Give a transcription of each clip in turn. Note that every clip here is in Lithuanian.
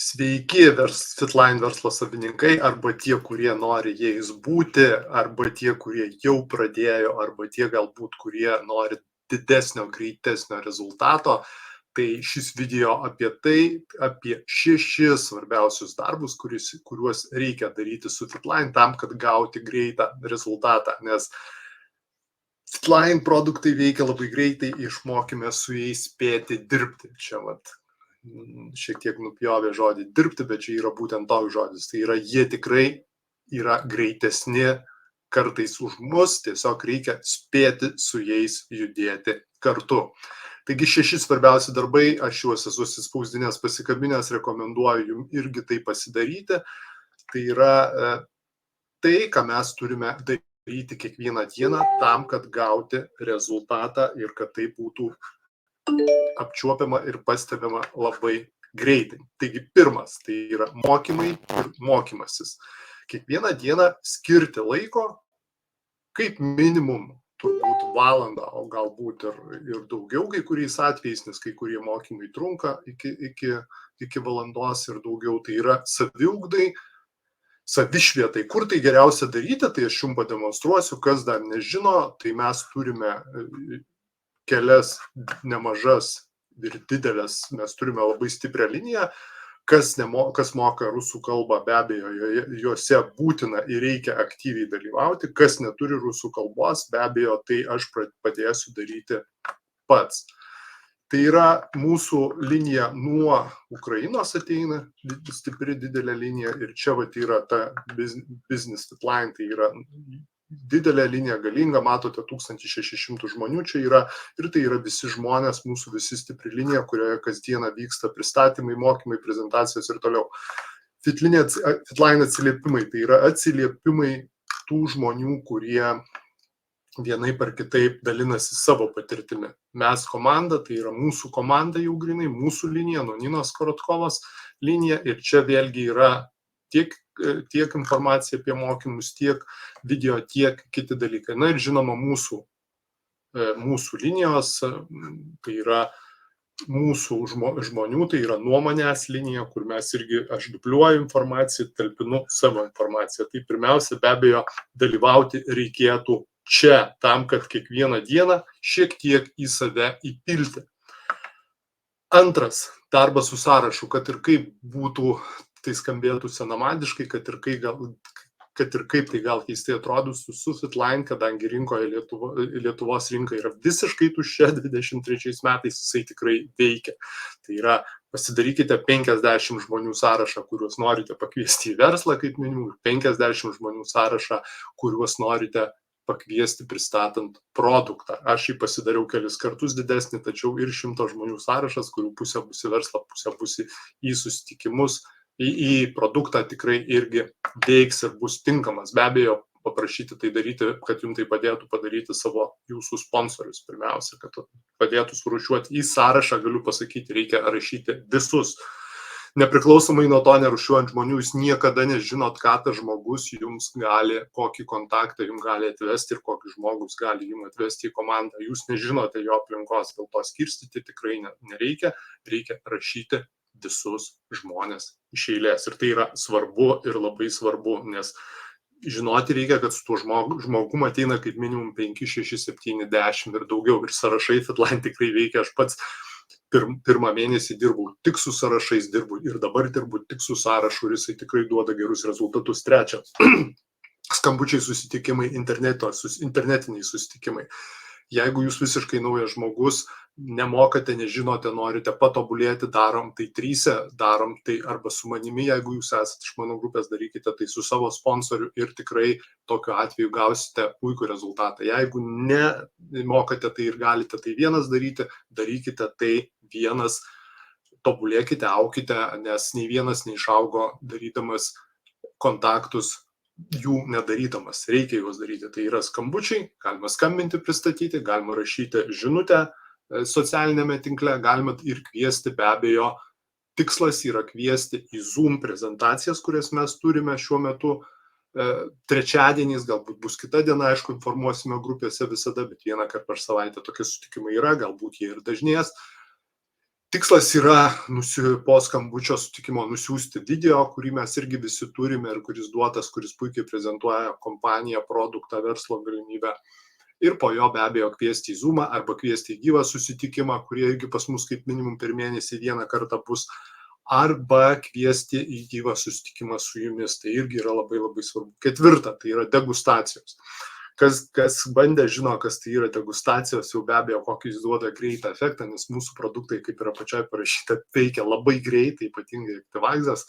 Sveiki, Fitline verslo savininkai, arba tie, kurie nori jais būti, arba tie, kurie jau pradėjo, arba tie galbūt, kurie nori didesnio, greitesnio rezultato. Tai šis video apie tai, apie 6 svarbiausius darbus, kuriuos reikia daryti su Fitline tam, kad gauti greitą rezultatą. Nes Fitline produktai veikia labai greitai, išmokime su jais spėti dirbti. Čia šiek tiek nupjovė žodį dirbti, bet čia yra būtent toks žodis. Tai yra, jie tikrai yra greitesni kartais už mus, tiesiog reikia spėti su jais judėti kartu. Taigi 6 svarbiausi darbai, aš juos esu suspausdinęs, pasikabinęs, rekomenduoju jums irgi tai pasidaryti. Tai yra tai, ką mes turime daryti kiekvieną dieną tam, kad gauti rezultatą ir kad tai būtų apčiuopiama ir pastebima labai greitai. Taigi pirmas, tai yra mokymai ir mokymasis. Kiekvieną dieną skirti laiko, kaip minimum, turbūt valandą, o galbūt ir daugiau kai kuriais atvejais, nes kai kurie mokymai trunka iki valandos ir daugiau, tai yra saviugdai, savišvietai. Kur tai geriausia daryti, tai aš jums pademonstruosiu, kas dar nežino, tai mes turime kelias nemažas ir didelės, mes turime labai stiprią liniją, kas moka rusų kalbą, be abejo, juose būtina ir reikia aktyviai dalyvauti, kas neturi rusų kalbos, be abejo, tai aš padėsiu daryti pats. Tai yra mūsų linija nuo Ukrainos ateina, stipri didelė linija ir čia yra ta Business Fitline, tai yra didelė linija, galinga, matote, 1600 žmonių čia yra ir tai yra visi žmonės, mūsų visi stipri linija, kurioje kasdieną vyksta pristatymai, mokymai, prezentacijos ir toliau. Fitline atsiliepimai, tai yra atsiliepimai tų žmonių, kurie vienaip ar kitaip dalinasi savo patirtimi. Mes komanda, tai yra mūsų komanda jau grinai, mūsų linija, nuo Ninos Korotkovos linija ir čia vėlgi yra tiek informacija apie mokymus, tiek video, tiek kiti dalykai. Na ir žinoma, mūsų linijos, tai yra mūsų žmonių, tai yra nuomonės linija, kur mes irgi, aš dupliuoju informaciją, talpinu savo informaciją. Tai pirmiausia, be abejo, dalyvauti reikėtų čia, tam, kad kiekvieną dieną šiek tiek į save įpilti. Antras, darbas su sąrašu, kad ir kaip būtų tai skambėtų senamadiškai, kad ir kaip tai gal keistai atrodytų su Fitline, kadangi Lietuvos rinka yra visiškai tuščia, 23 metais jisai tikrai veikia. Tai yra, pasidarykite 50 žmonių sąrašą, kuriuos norite pakviesti į verslą kaip minimum, 50 žmonių sąrašą, kuriuos norite pakviesti pristatant produktą. Aš jį pasidariau kelis kartus didesnį, tačiau ir 100 žmonių sąrašas, kurių pusė bus į verslą, pusė bus į susitikimus, į produktą tikrai irgi veiks ir bus tinkamas. Be abejo, paprašyti tai daryti, kad jums tai padėtų padaryti jūsų sponsorius pirmiausia, kad padėtų surūšiuoti į sąrašą, galiu pasakyti, reikia rašyti visus. Nepriklausomai nuo to, nerūšiuojant žmonių, jūs niekada nežinot, ką tas žmogus jums gali, kokį kontaktą jums gali atvesti ir kokį žmogus gali jums atvesti į komandą. Jūs nežinote jo aplinkos, dėl to skirstyti tikrai nereikia, reikia rašyti visus žmonės iš eilės. Ir tai yra svarbu ir labai svarbu, nes žinoti reikia, kad su tuo žmogum ateina kaip minimum 5, 6, 7, 10 ir daugiau. Ir sąrašai Fitline tikrai veikia. Aš pats pirmą mėnesį dirbau tik su sąrašais, dirbu ir dabar dirbu tik su sąrašu ir jisai tikrai duoda gerus rezultatus. Trečia, skambučiai susitikimai, internetiniai susitikimai. Jeigu jūs visiškai naujas žmogus, nemokate, nežinote, norite patobulėti, darom tai 3, darom tai arba su manimi, jeigu jūs esate iš mano grupės, darykite tai su savo sponsoriu ir tikrai tokiu atveju gausite puikų rezultatą. Jeigu nemokate tai ir galite tai vienas daryti, darykite tai vienas, tobulėkite, aukite, nes nei vienas neišaugo darydamas kontaktus jų nedarydamas, reikia juos daryti. Tai yra skambučiai, galima skambinti, pristatyti, galima rašyti žinutę socialinėme tinkle, galima ir kviesti, be abejo, tikslas yra kviesti į Zoom prezentacijas, kurias mes turime šiuo metu. Trečiadieniais, galbūt bus kita diena, aišku, informuosime grupėse visada, bet vieną kartą per savaitę tokie susitikimai yra, galbūt jie ir dažnės. Tikslas yra po skambučio sutikimo nusiųsti video, kurį mes irgi visi turime ir kuris duotas, kuris puikiai prezentuoja kompaniją, produktą, verslo galimybę. Ir po jo be abejo kviesti į Zoomą arba kviesti į gyvą susitikimą, kurie irgi pas mus kaip minimum per mėnesį vieną kartą bus, arba kviesti į gyvą susitikimą su jumis. Tai irgi yra labai labai svarbu. Ketvirta, tai yra degustacijos. Kas bandė, žino, kas tai yra degustacijos, jau be abejo, kokį jis duoda greitą efektą, nes mūsų produktai, kaip yra pačiai parašyta, veikia labai greitai, ypatingai Activizas,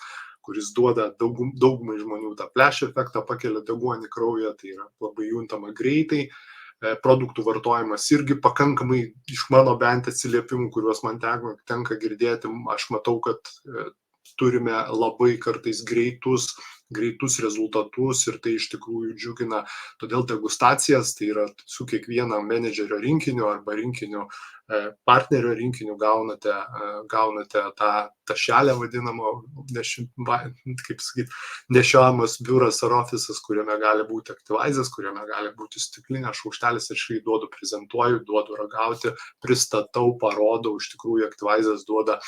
kuris duoda daugumai žmonių tą flash efektą, pakelia deguonį kraują, tai yra labai juntama greitai. Produktų vartojimas irgi pakankamai iš mano bent atsiliepimų, kuriuos man tenka girdėti, aš matau, kad turime labai kartais greitus rezultatus ir tai iš tikrųjų džiugina. Todėl degustacijas, tai yra su kiekviena menedžerio rinkiniu arba rinkiniu, partnerio rinkiniu gaunate tą tašelę vadinamą, kaip sakyt, nešiojamas biuras ar ofisas, kuriame gali būti Activizas, kuriame gali būti stiklinė, šaukštelis, aš jį duodu, prezentuoju, duodu ragauti, pristatau, parodau, iš tikrųjų Activizas duoda,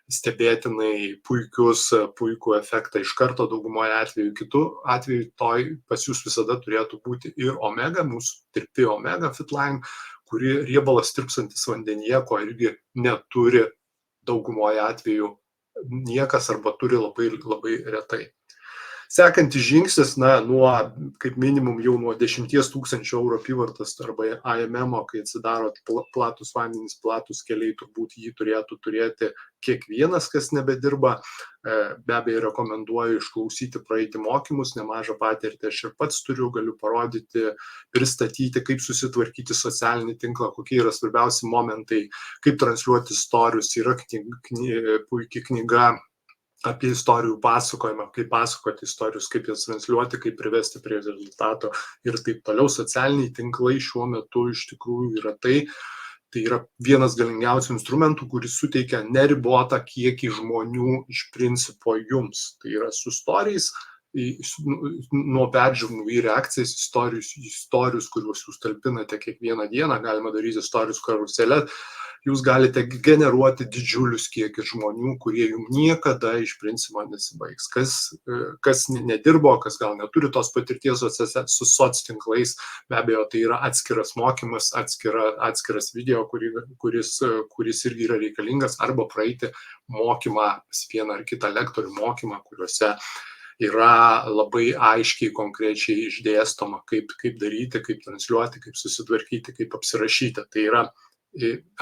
stebėtinai puikų efektą iš karto daugumoje atveju. Kitų atveju pas jūs visada turėtų būti ir omega, mūsų tirpi omega Fitline, kuri riebalas tirpsantis vandenyje, ko irgi neturi daugumoje atveju niekas arba turi labai, labai retai. Sekantis žingsnis, kaip minimum jau nuo 10 000 eurų apyvartos arba AMM, kai atsidaro platus vandenys, platus keliai, turbūt jį turėtų turėti kiekvienas, kas nebedirba. Be abejo, rekomenduoju išklausyti, praeiti mokymus, nemažą patirtį aš ir pats turiu, galiu parodyti, pristatyti, kaip susitvarkyti socialinį tinklą, kokie yra svarbiausi momentai, kaip transliuoti istorius. Yra puikiai knyga apie istorijų pasakojimą, kaip pasakoti istorijus, kaip jas transliuoti, kaip privesti prie rezultato ir taip toliau. Socialiniai tinklai šiuo metu iš tikrųjų yra tai yra vienas galingiausių instrumentų, kuris suteikia neribotą kiekį žmonių iš principo jums. Tai yra su istorijais, nuo peržiūrų į reakcijas, istorijus, kuriuos jūs talpinate kiekvieną dieną, galima daryti istorijus karuselę. Jūs galite generuoti didžiulius kiekius žmonių, kurie jums niekada iš principo nesibaigs. Kas nedirbo, kas gal neturi tos patirties su soctinklais, be abejo, tai yra atskiras mokymas, atskiras video, kuris irgi yra reikalingas, arba praeiti mokymą, vieną ar kitą lektorių mokymą, kuriuose yra labai aiškiai, konkrečiai išdėstoma, kaip daryti, kaip transliuoti, kaip susitvarkyti, kaip apsirašyti. Tai yra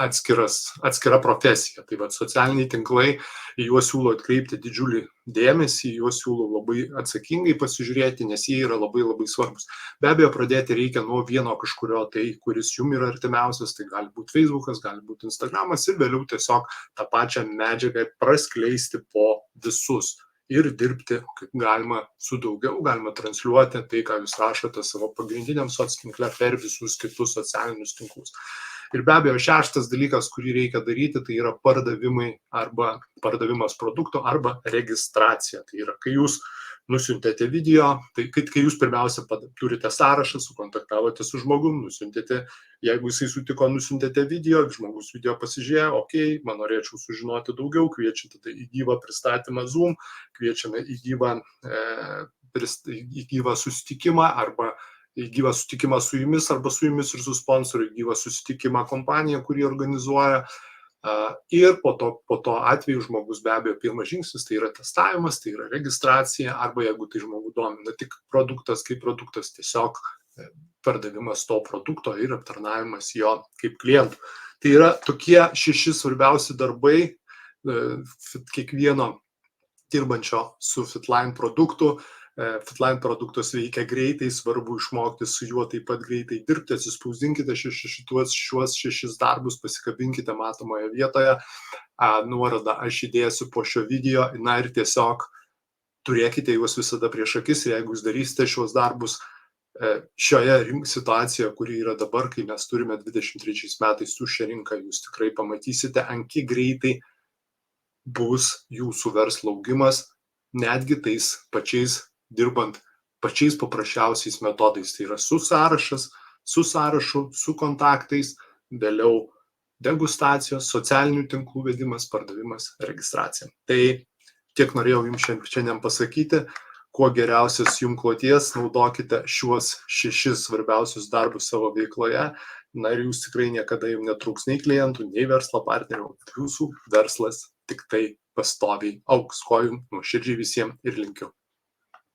atskira profesija. Tai socialiniai tinklai, į juos siūlau atkreipti didžiulį dėmesį, į juos siūlau labai atsakingai pasižiūrėti, nes jie yra labai labai svarbus. Be abejo, pradėti reikia nuo vieno kažkurio, tai kuris jums yra artimiausias, tai gali būti Facebookas, gali būti Instagramas ir vėliau tiesiog tą pačią medžiagą praskleisti po visus. Ir dirbti galima su daugiau, galima transliuoti tai, ką jūs rašote savo pagrindiniam soctinkle per visus kitus socialinius tinklus. Ir be abejo, šeštas dalykas, kurį reikia daryti, tai yra pardavimai arba pardavimas produkto arba registracija. Tai yra, kai jūs nusiuntėte video, tai kai jūs pirmiausia turite sąrašą, sukontaktavote su žmogum, nusiuntėte, jeigu jisai sutiko, nusiuntėte video, žmogus video pasižiūrėjo, man norėčiau sužinoti daugiau, kviečiate į gyvą pristatymą Zoom, kviečiame į gyvą susitikimą arba į gyvą susitikimą su jumis arba su jumis ir su sponsoriu, gyvą susitikimą kompanija, kurį organizuoja. Ir po to atveju žmogus be abejo pirmas žingsnis, tai yra testavimas, tai yra registracija, arba jeigu tai žmogų domina tik produktas, kaip produktas, tiesiog pardavimas to produkto ir aptarnavimas jo kaip klientų. Tai yra tokie 6 svarbiausi darbai kiekvieno dirbančio su Fitline produktu. Fitline produktas veikia greitai, svarbu išmokti su juo taip pat greitai dirbti, atsispausdinkite šiuos 6 darbus, pasikabinkite matomoje vietoje, nuorodą aš įdėsiu po šio video, ir tiesiog turėkite juos visada prieš akis ir jeigu jūs darysite šiuos darbus šioje situacijoje, kuri yra dabar, kai mes turime 23 metais tuščią rinką, jūs tikrai pamatysite, ant kiek greitai bus jūsų verslo augimas, netgi tais dirbant pačiais paprasčiausiais metodais. Tai yra su sąrašu, su kontaktais, vėliau degustacijos, socialinių tinklų vedimas, pardavimas, registracija. Tai tiek norėjau jums šiandien pasakyti. Kuo geriausias jums kloties, naudokite šiuos 6 svarbiausius darbus savo veikloje. Na ir jūs tikrai niekada jums netrūks nei klientų, nei verslo partnerių. Jūsų verslas tik tai pastoviai augs. Ko jums nuoširdžiai visiems ir linkiu.